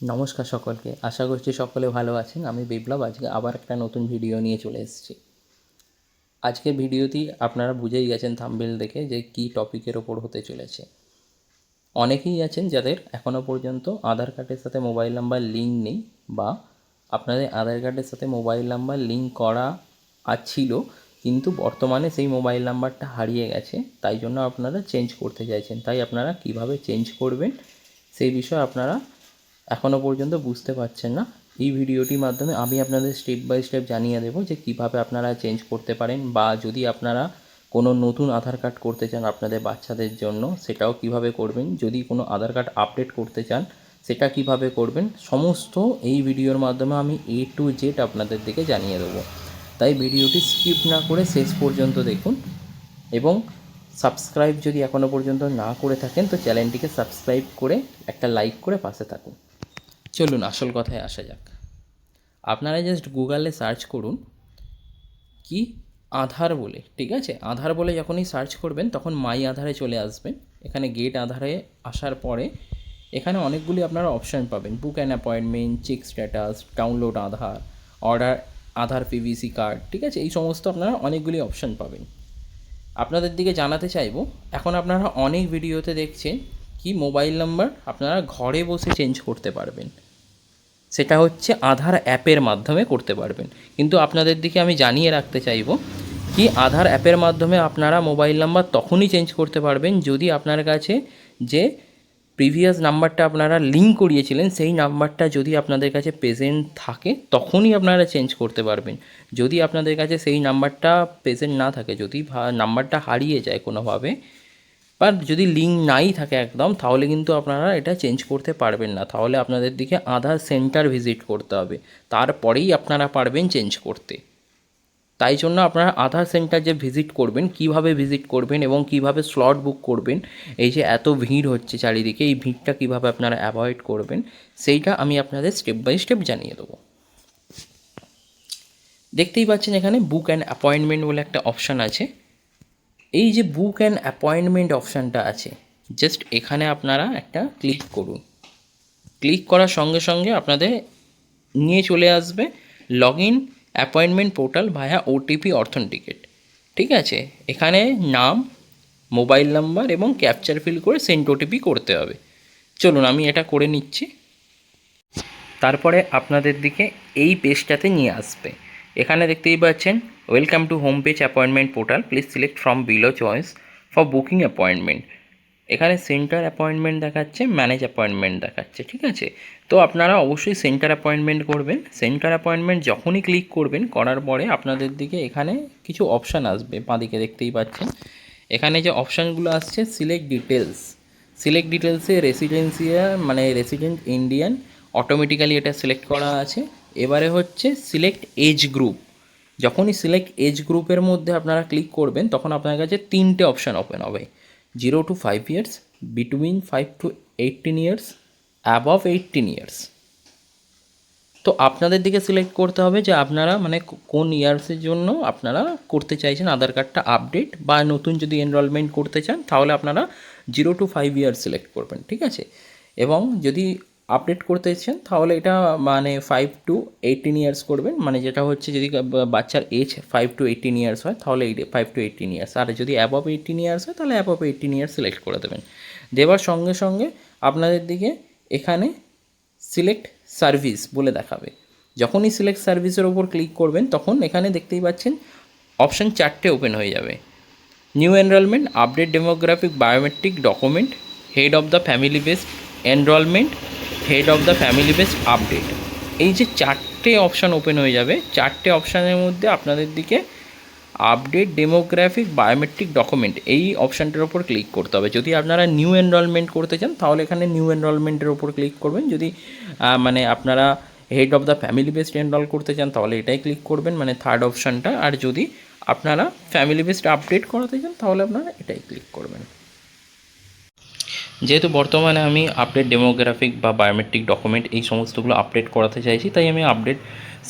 নমস্কার সকলকে, আশা করছি সকলে ভালো আছেন। আমি বিপ্লব আজকে আবার একটা নতুন ভিডিও নিয়ে চলে এসেছি। আজকের ভিডিওটি আপনারা বুঝেই গেছেন থাম্বনেল দেখে যে কী টপিকের ওপর হতে চলেছে। অনেকেই আছেন যাদের এখনও পর্যন্ত আধার কার্ডের সাথে মোবাইল নাম্বার লিঙ্ক নেই, বা আপনাদের আধার কার্ডের সাথে মোবাইল নাম্বার লিঙ্ক করা ছিল, কিন্তু বর্তমানে সেই মোবাইল নাম্বারটা হারিয়ে গেছে, তাই জন্য আপনারা চেঞ্জ করতে চাইছেন। তাই আপনারা কিভাবে চেঞ্জ করবেন সেই বিষয়ে আপনারা এখনও পর্যন্ত বুঝতে পারছেন না। এই ভিডিওটির মাধ্যমে আমি আপনাদের স্টেপ বাই স্টেপ জানিয়ে দেবো যে কিভাবে আপনারা চেঞ্জ করতে পারেন, বা যদি আপনারা কোনো নতুন আধার কার্ড করতে চান আপনাদের বাচ্চাদের জন্য সেটাও কিভাবে করবেন, যদি কোনো আধার কার্ড আপডেট করতে চান সেটা কিভাবে করবেন, সমস্ত এই ভিডিওর মাধ্যমে আমি A to Z আপনাদের দিকে জানিয়ে দেবো। তাই ভিডিওটি স্কিপ না করে শেষ পর্যন্ত দেখুন, এবং সাবস্ক্রাইব যদি এখনও পর্যন্ত না করে থাকেন তো চ্যানেলটিকে সাবস্ক্রাইব করে একটা লাইক করে পাশে থাকুন। চলুন আসল কথায় আসা যাক। আপনারা জাস্ট গুগলে সার্চ করুন কি আধার বলে, ঠিক আছে? আধার বলে যখনই সার্চ করবেন তখন মাই আধারে চলে আসবেন। এখানে গেট আধারে আসার পরে এখানে অনেকগুলি আপনারা অপশান পাবেন: book an appointment, check status, download Aadhaar, order Aadhaar PVC card, ঠিক আছে? এই সমস্ত আপনারা অনেকগুলি অপশান পাবেন। আপনাদের দিকে জানাতে চাইবো, এখন আপনারা অনেক ভিডিওতে দেখছেন কি মোবাইল নাম্বার আপনারা ঘরে বসে চেঞ্জ করতে পারবেন, সেটা হচ্ছে আধার অ্যাপের মাধ্যমে করতে পারবেন। কিন্তু আপনাদের দিকে আমি জানিয়ে রাখতে চাইব কি আধার অ্যাপের মাধ্যমে আপনারা মোবাইল নাম্বার তখনই চেঞ্জ করতে পারবেন যদি আপনার কাছে যে প্রিভিয়াস নাম্বারটা আপনারা লিঙ্ক করিয়েছিলেন সেই নাম্বারটা যদি আপনাদের কাছে প্রেজেন্ট থাকে তখনই আপনারা চেঞ্জ করতে পারবেন। যদি আপনাদের কাছে সেই নাম্বারটা প্রেজেন্ট না থাকে, যদি নাম্বারটা হারিয়ে যায় কোনোভাবে, বা যদি লিঙ্ক নাই থাকে একদম, তাহলে কিন্তু আপনারা এটা চেঞ্জ করতে পারবেন না। তাহলে আপনাদের দিকে আধার সেন্টার ভিজিট করতে হবে, তারপরেই আপনারা পারবেন চেঞ্জ করতে। তাই জন্য আপনারা আধার সেন্টার যে ভিজিট করবেন, কিভাবে ভিজিট করবেন এবং কিভাবে স্লট বুক করবেন, এই যে এত ভিড় হচ্ছে চারিদিকে, এই ভিড়টা কিভাবে আপনারা অ্যাভয়েড করবেন সেইটা আমি আপনাদের স্টেপ বাই স্টেপ জানিয়ে দেবো। দেখতেই পাচ্ছেন এখানে বুক অ্যান্ড অ্যাপয়েন্টমেন্ট বলে একটা অপশান আছে। এই যে বুক অ্যান্ড অ্যাপয়েন্টমেন্ট অপশানটা আছে, জাস্ট এখানে আপনারা একটা ক্লিক করুন। ক্লিক করার সঙ্গে সঙ্গে আপনাদের নিয়ে চলে আসবে log in appointment portal via OTP authenticate, ঠিক আছে? এখানে নাম, মোবাইল নাম্বার এবং ক্যাপচার ফিল করে সেন্ড ওটিপি করতে হবে। চলুন আমি এটা করে নিচ্ছি। তারপরে আপনাদের দিকে এই পেজটাতে নিয়ে আসবে। এখানে দেখতেই পাচ্ছেন welcome to home page appointment portal, please select from below choice for booking appointment. এখানে সেন্টার অ্যাপয়েন্টমেন্ট দেখাচ্ছে, ম্যানেজ অ্যাপয়েন্টমেন্ট দেখাচ্ছে, ঠিক আছে? তো আপনারা অবশ্যই সেন্টার অ্যাপয়েন্টমেন্ট করবেন। সেন্টার অ্যাপয়েন্টমেন্ট যখনই ক্লিক করবেন, করার পরে আপনাদের দিকে এখানে কিছু অপশান আসবে, বাঁদিকে দেখতেই পাচ্ছেন। এখানে যে অপশানগুলো আসছে, সিলেক্ট ডিটেলস, সিলেক্ট ডিটেলসে রেসিডেন্সিয়াল মানে রেসিডেন্ট ইন্ডিয়ান অটোমেটিক্যালি এটা সিলেক্ট করা আছে। এবারে হচ্ছে সিলেক্ট এজ গ্রুপ। যখনই সিলেক্ট এজ গ্রুপের মধ্যে আপনারা ক্লিক করবেন তখন আপনার কাছে তিনটে অপশান ওপেন হবে: 0 to 5 years, between 5 to 18 years, above 18 years। তো আপনাদের দিকে সিলেক্ট করতে হবে যে আপনারা মানে কোন ইয়ার্সের জন্য আপনারা করতে চাইছেন আধার কার্ডটা আপডেট, বা নতুন যদি এনরোলমেন্ট করতে চান তাহলে আপনারা 0 to 5 years সিলেক্ট করবেন, ঠিক আছে? এবং যদি আপডেট করতে চান তাহলে এটা মানে 5 to 18 years করবেন, মানে যেটা হচ্ছে যদি বাচ্চার এজ 5 to 18 years হয় তাহলে 5 to 18 years, আর যদি অ্যাবভ 18 years হয় তাহলে অ্যাবভ 18 years সিলেক্ট করে দেবেন। দেওয়ার সঙ্গে সঙ্গে আপনাদের দিকে এখানে সিলেক্ট সার্ভিস বলে দেখাবে। যখনই সিলেক্ট সার্ভিসের ওপর ক্লিক করবেন তখন এখানে দেখতেই পাচ্ছেন অপশান 4টে ওপেন হয়ে যাবে: new enrolment, update demographic biometric document, head of the family based enrolment, head of the family based update. এই যে 4টে অপশান ওপেন হয়ে যাবে, 4টে অপশানের মধ্যে আপনাদের দিকে আপডেট ডেমোগ্রাফিক বায়োমেট্রিক ডকুমেন্ট এই অপশানটার ওপর ক্লিক করতে হবে। যদি আপনারা নিউ এনরোলমেন্ট করতে চান তাহলে এখানে নিউ এনরোলমেন্টের ওপর ক্লিক করবেন। যদি মানে আপনারা head of the family based enrol করতে চান তাহলে এটাই ক্লিক করবেন, মানে থার্ড অপশানটা। আর যদি আপনারা ফ্যামিলি বেসড আপডেট করাতে চান তাহলে আপনারা এটাই ক্লিক করবেন। যেহেতু বর্তমানে আমি আপডেট ডেমোগ্রাফিক বা বায়োমেট্রিক ডকুমেন্ট এই সমস্তগুলো আপডেট করাতে চাইছি, তাই আমি আপডেট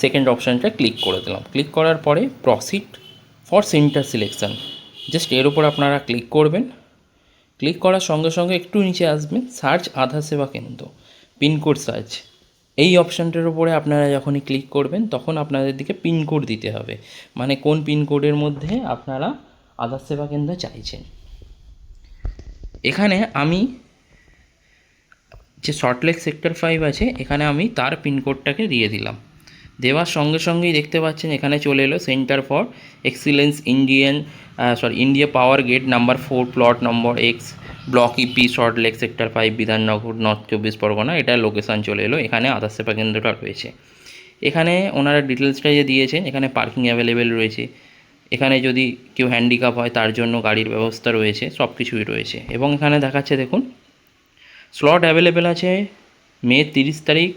সেকেন্ড অপশানটা ক্লিক করে দিলাম। ক্লিক করার পরে proceed for centre selection, just এর উপর আপনারা ক্লিক করবেন। ক্লিক করার সঙ্গে সঙ্গে একটু নিচে আসবেন সার্চ আধার সেবা কেন্দ্র, পিনকোড সার্চ। এই অপশানটার উপরে আপনারা যখনই ক্লিক করবেন তখন আপনাদের দিকে পিনকোড দিতে হবে, মানে কোন পিনকোডের মধ্যে আপনারা আধার সেবা কেন্দ্র চাইছেন। এখানে আমি যে সল্টলেক সেক্টর 5 আছে এখানে আমি তার পিনকোডটাকে দিয়ে দিলাম। দেওয়ার সঙ্গে সঙ্গেই দেখতে পাচ্ছেন এখানে চলে এলো centre for excellence India power gate number 4 plot number X block EP Salt Lake sector 5 Bidhannagar north 24 Parganas, এটা লোকেশান চলে এলো। এখানে আধার সেবা কেন্দ্রটা রয়েছে। এখানে ওনারা ডিটেলসটা যে দিয়েছেন, এখানে পার্কিং অ্যাভেলেবেল রয়েছে, এখানে যদি কেউ হ্যান্ডিক্যাপ হয় তার জন্য গাড়ির ব্যবস্থা রয়েছে, সব কিছুই রয়েছে। এবং এখানে দেখাচ্ছে দেখুন স্লট অ্যাভেলেবেল আছে মে 30 তারিখ,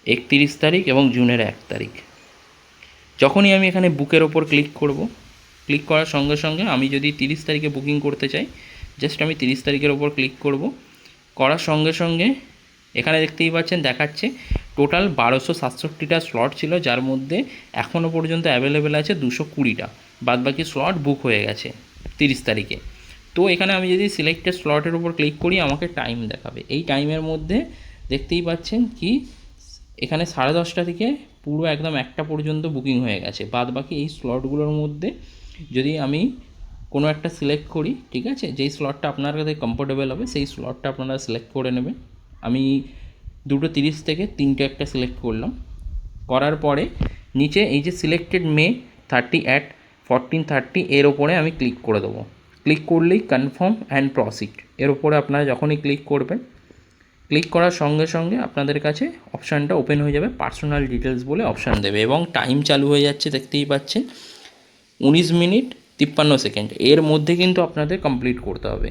31 তারিখ এবং জুনের 1 তারিখ। যখনই আমি এখানে বুকের ওপর ক্লিক করব, ক্লিক করার সঙ্গে সঙ্গে আমি যদি 30 তারিখে বুকিং করতে চাই, জাস্ট আমি 30 তারিখের ওপর ক্লিক করব। করার সঙ্গে সঙ্গে এখানে দেখতেই পাচ্ছেন দেখাচ্ছে টোটাল 1267টা স্লট ছিল, যার মধ্যে এখনও পর্যন্ত অ্যাভেলেবেল আছে 220টা, বাদবাকি স্লট বুক হয়ে গেছে 30 তারিখে। তো এখানে আমি যদি সিলেক্টেড স্লটের উপর ক্লিক করি আমাকে টাইম দেখাবে। এই টাইমের মধ্যে দেখতেই পাচ্ছেন কি এখানে 10:30টা থেকে পুরো একদম 1টা পর্যন্ত বুকিং হয়ে গেছে। বাদবাকি এই স্লটগুলোর মধ্যে যদি আমি কোনো একটা সিলেক্ট করি, ঠিক আছে, যেই স্লটটা আপনার কাছে কমফোর্টেবল হবে সেই স্লটটা আপনারা সিলেক্ট করে নেবেন। আমি 2:30 থেকে 3টে একটা সিলেক্ট করলাম। করার পরে নিচে এই যে সিলেক্টেড মে 30 at 14:30 এর ওপরে আমি ক্লিক করে দেবো। ক্লিক করলেই কনফার্ম অ্যান্ড প্রসিড এর ওপরে আপনারা যখনই ক্লিক করবেন, ক্লিক করার সঙ্গে সঙ্গে আপনাদের কাছে অপশানটা ওপেন হয়ে যাবে, পার্সোনাল ডিটেলস বলে অপশান দেবে এবং টাইম চালু হয়ে যাচ্ছে দেখতেই পাচ্ছেন 19 মিনিট 53 সেকেন্ড। এর মধ্যে কিন্তু আপনাদের কমপ্লিট করতে হবে।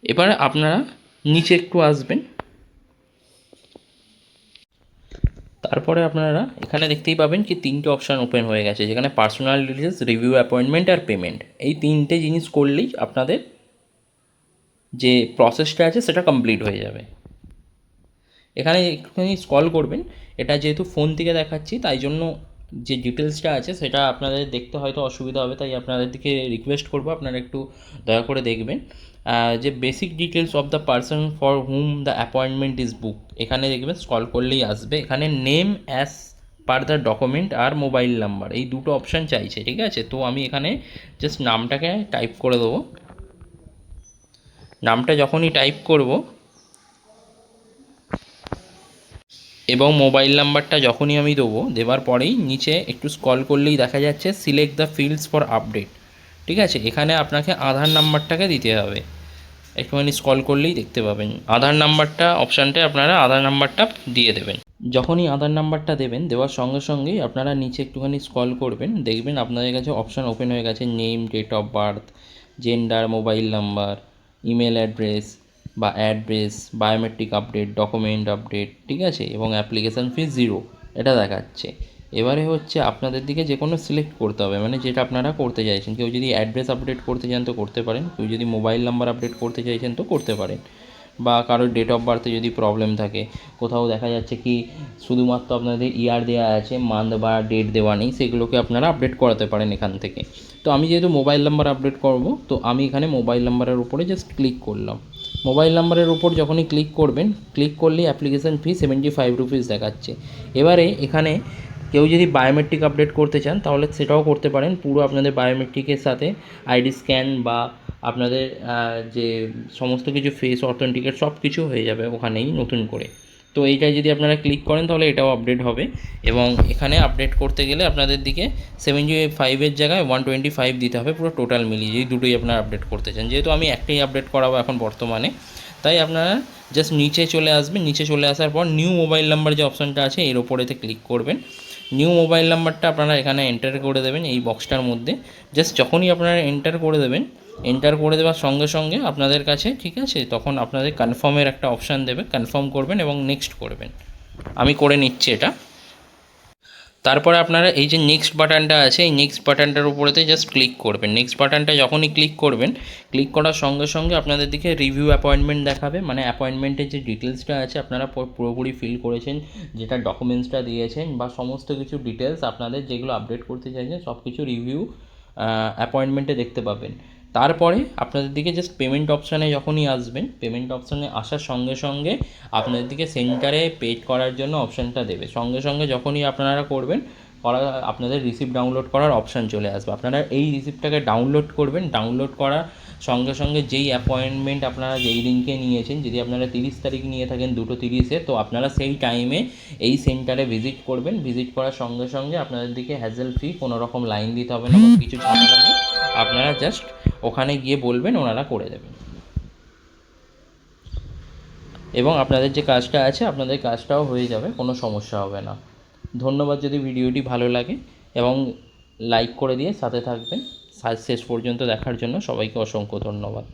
এবার আপনারা নিচে একটু আসবেন, তারপরে আপনারা এখানে দেখতেই পাবেন কি 3টে অপশান ওপেন হয়ে গেছে, যেখানে পার্সোনাল ডিটেলস, রিভিউ, অ্যাপয়েন্টমেন্ট আর পেমেন্ট। এই 3টে জিনিস করলেই আপনাদের যে প্রসেসটা আছে সেটা কমপ্লিট হয়ে যাবে। এখানে একটুখানি স্ক্রল করবেন, এটা যেহেতু ফোন থেকে দেখাচ্ছি তাই জন্য যে ডিটেলসটা আছে সেটা আপনাদের দেখতে হয়তো অসুবিধা হবে, তাই আপনাদের দিকে রিকোয়েস্ট করবো আপনারা একটু দয়া করে দেখবেন। যে basic details of the person for whom the appointment is book, এখানে দেখবেন স্ক্রল করলেই আসবে। এখানে name as per the document আর মোবাইল নাম্বার, এই দুটো অপশান চাইছে, ঠিক আছে। তো আমি এখানে জাস্ট নামটাকে টাইপ করে দেবো। নামটা যখনই টাইপ করব এবং মোবাইল নাম্বারটা যখনই আমি দেবো, দেওয়ার পরেই নিচে একটু স্ক্রল করলেই দেখা যাচ্ছে select the fields for update, ঠিক আছে। এখানে আপনাকে আধার নাম্বারটাকে দিতে হবে। একটুখানি স্ক্রল করলেই দেখতে পাবেন আধার নাম্বারটা অপশানটায় আপনারা আধার নাম্বারটা দিয়ে দেবেন। যখনই আধার নাম্বারটা দেবেন, দেওয়ার সঙ্গে সঙ্গেই আপনারা নিচে একটুখানি স্ক্রল করবেন, দেখবেন আপনাদের কাছে অপশান ওপেন হয়ে গেছে name, date of birth, gender, mobile number, email address বা address, biometric update, document update, ঠিক আছে, এবং অ্যাপ্লিকেশান ফি 0 এটা দেখাচ্ছে। এবারে হচ্ছে আপনাদের দিকে যে কোনো সিলেক্ট করতে হবে, মানে যেটা আপনারা করতে চাইছেন। কেউ যদি অ্যাড্রেস আপডেট করতে চান তো করতে পারেন, কেউ যদি মোবাইল নাম্বার আপডেট করতে চাইছেন তো করতে পারেন, বা কারোর ডেট অফ বার্থে যদি প্রবলেম থাকে, কোথাও দেখা যাচ্ছে কি শুধুমাত্র আপনাদের ইয়ার দেওয়া আছে, মান্থ বা ডেট দেওয়া নেই, সেগুলোকে আপনারা আপডেট করাতে পারেন এখান থেকে। তো আমি যেহেতু মোবাইল নাম্বার আপডেট করব, তো আমি এখানে মোবাইল নাম্বারের উপরে জাস্ট ক্লিক করলাম। মোবাইল নাম্বারের উপর যখনই ক্লিক করবেন, ক্লিক করলেই অ্যাপ্লিকেশান ফি 75 রুপিস দেখাচ্ছে। এবারে এখানে কেউ যদি বায়োমেট্রিক আপডেট করতে চান তাহলে সেটাও করতে পারেন, পুরো আপনাদের বায়োমেট্রিকের সাথে আইডি স্ক্যান বা আপনাদের যে সমস্ত কিছু ফেস অথেন্টিকেট সব কিছু হয়ে যাবে ওখানেই নতুন করে। তো এইটাই যদি আপনারা ক্লিক করেন তাহলে এটাও আপডেট হবে। এবং এখানে আপডেট করতে গেলে আপনাদের দিকে 75-এর জায়গায় 125 দিতে হবে, পুরো টোটাল মিলিয়ে, যদি দুটোই আপনারা আপডেট করতে চান। যেহেতু আমি একটাই আপডেট করাবো এখন বর্তমানে, তাই আপনারা জাস্ট নিচে চলে আসবেন। নিচে চলে আসার পর নিউ মোবাইল নাম্বার যে অপশানটা আছে এর ওপরেতে ক্লিক করবেন। নিউ মোবাইল নাম্বারটা আপনারা এখানে এন্টার করে দেবেন এই বক্সটার মধ্যে। জাস্ট যখনই আপনারা এন্টার করে দেবেন, এন্টার করে দেওয়ার সঙ্গে সঙ্গে আপনাদের কাছে, ঠিক আছে, তখন আপনাদের কনফার্মের একটা অপশান দেবে, কনফার্ম করবেন এবং নেক্সট করবেন। আমি করে নিচ্ছি এটা। তারপরে আপনারা এই যে নেক্সট বাটনটা আছে, এই নেক্সট বাটনটার উপরেতে জাস্ট ক্লিক করবেন। নেক্সট বাটনটা যখনই ক্লিক করবেন, ক্লিক করার সঙ্গে সঙ্গে আপনাদের দিকে রিভিউ অ্যাপয়েন্টমেন্ট দেখাবে, মানে অ্যাপয়েন্টমেন্টের যে ডিটেলসটা আছে আপনারা পুরোপুরি ফিল করেছেন, যেটা ডকুমেন্টসটা দিয়েছেন বা সমস্ত কিছু ডিটেলস আপনাদের যেগুলো আপডেট করতে চাইছেন সব কিছু রিভিউ অ্যাপয়েন্টমেন্টে দেখতে পাবেন। তারপরে আপনাদের দিকে জাস্ট পেমেন্ট অপশানে যখনই আসবেন, পেমেন্ট অপশানে আসার সঙ্গে সঙ্গে আপনাদের দিকে সেন্টারে পেড করার জন্য অপশানটা দেবে। সঙ্গে সঙ্গে যখনই আপনারা করবেন, আপনাদের রিসিপ্ট ডাউনলোড করার অপশান চলে আসবে। আপনারা এই রিসিপ্টটাকে ডাউনলোড করবেন। ডাউনলোড করার সঙ্গে সঙ্গে যেই অ্যাপয়েন্টমেন্ট আপনারা যেই দিনকে নিয়েছেন, যদি আপনারা 30 তারিখ নিয়ে থাকেন 2:30-এ, তো আপনারা সেই টাইমে এই সেন্টারে ভিজিট করবেন। ভিজিট করার সঙ্গে সঙ্গে আপনাদের দিকে হ্যাজেল ফ্রি, কোনো রকম লাইন দিতে হবে না বা কিছু ঝামেলা নেই। আপনারা জাস্ট ওখানে গিয়ে বলবেন, ওনারা করে দেবেন। এবং আপনাদের যে কাজটা আছে, আপনাদের কাজটাও হয়ে যাবে, কোনো সমস্যা হবে না। ধন্যবাদ। যদি ভিডিওটি ভালো লাগে এবং লাইক করে দিয়ে সাথে থাকবেন। শেষ পর্যন্ত দেখার জন্য সবাইকে অসংখ্য ধন্যবাদ।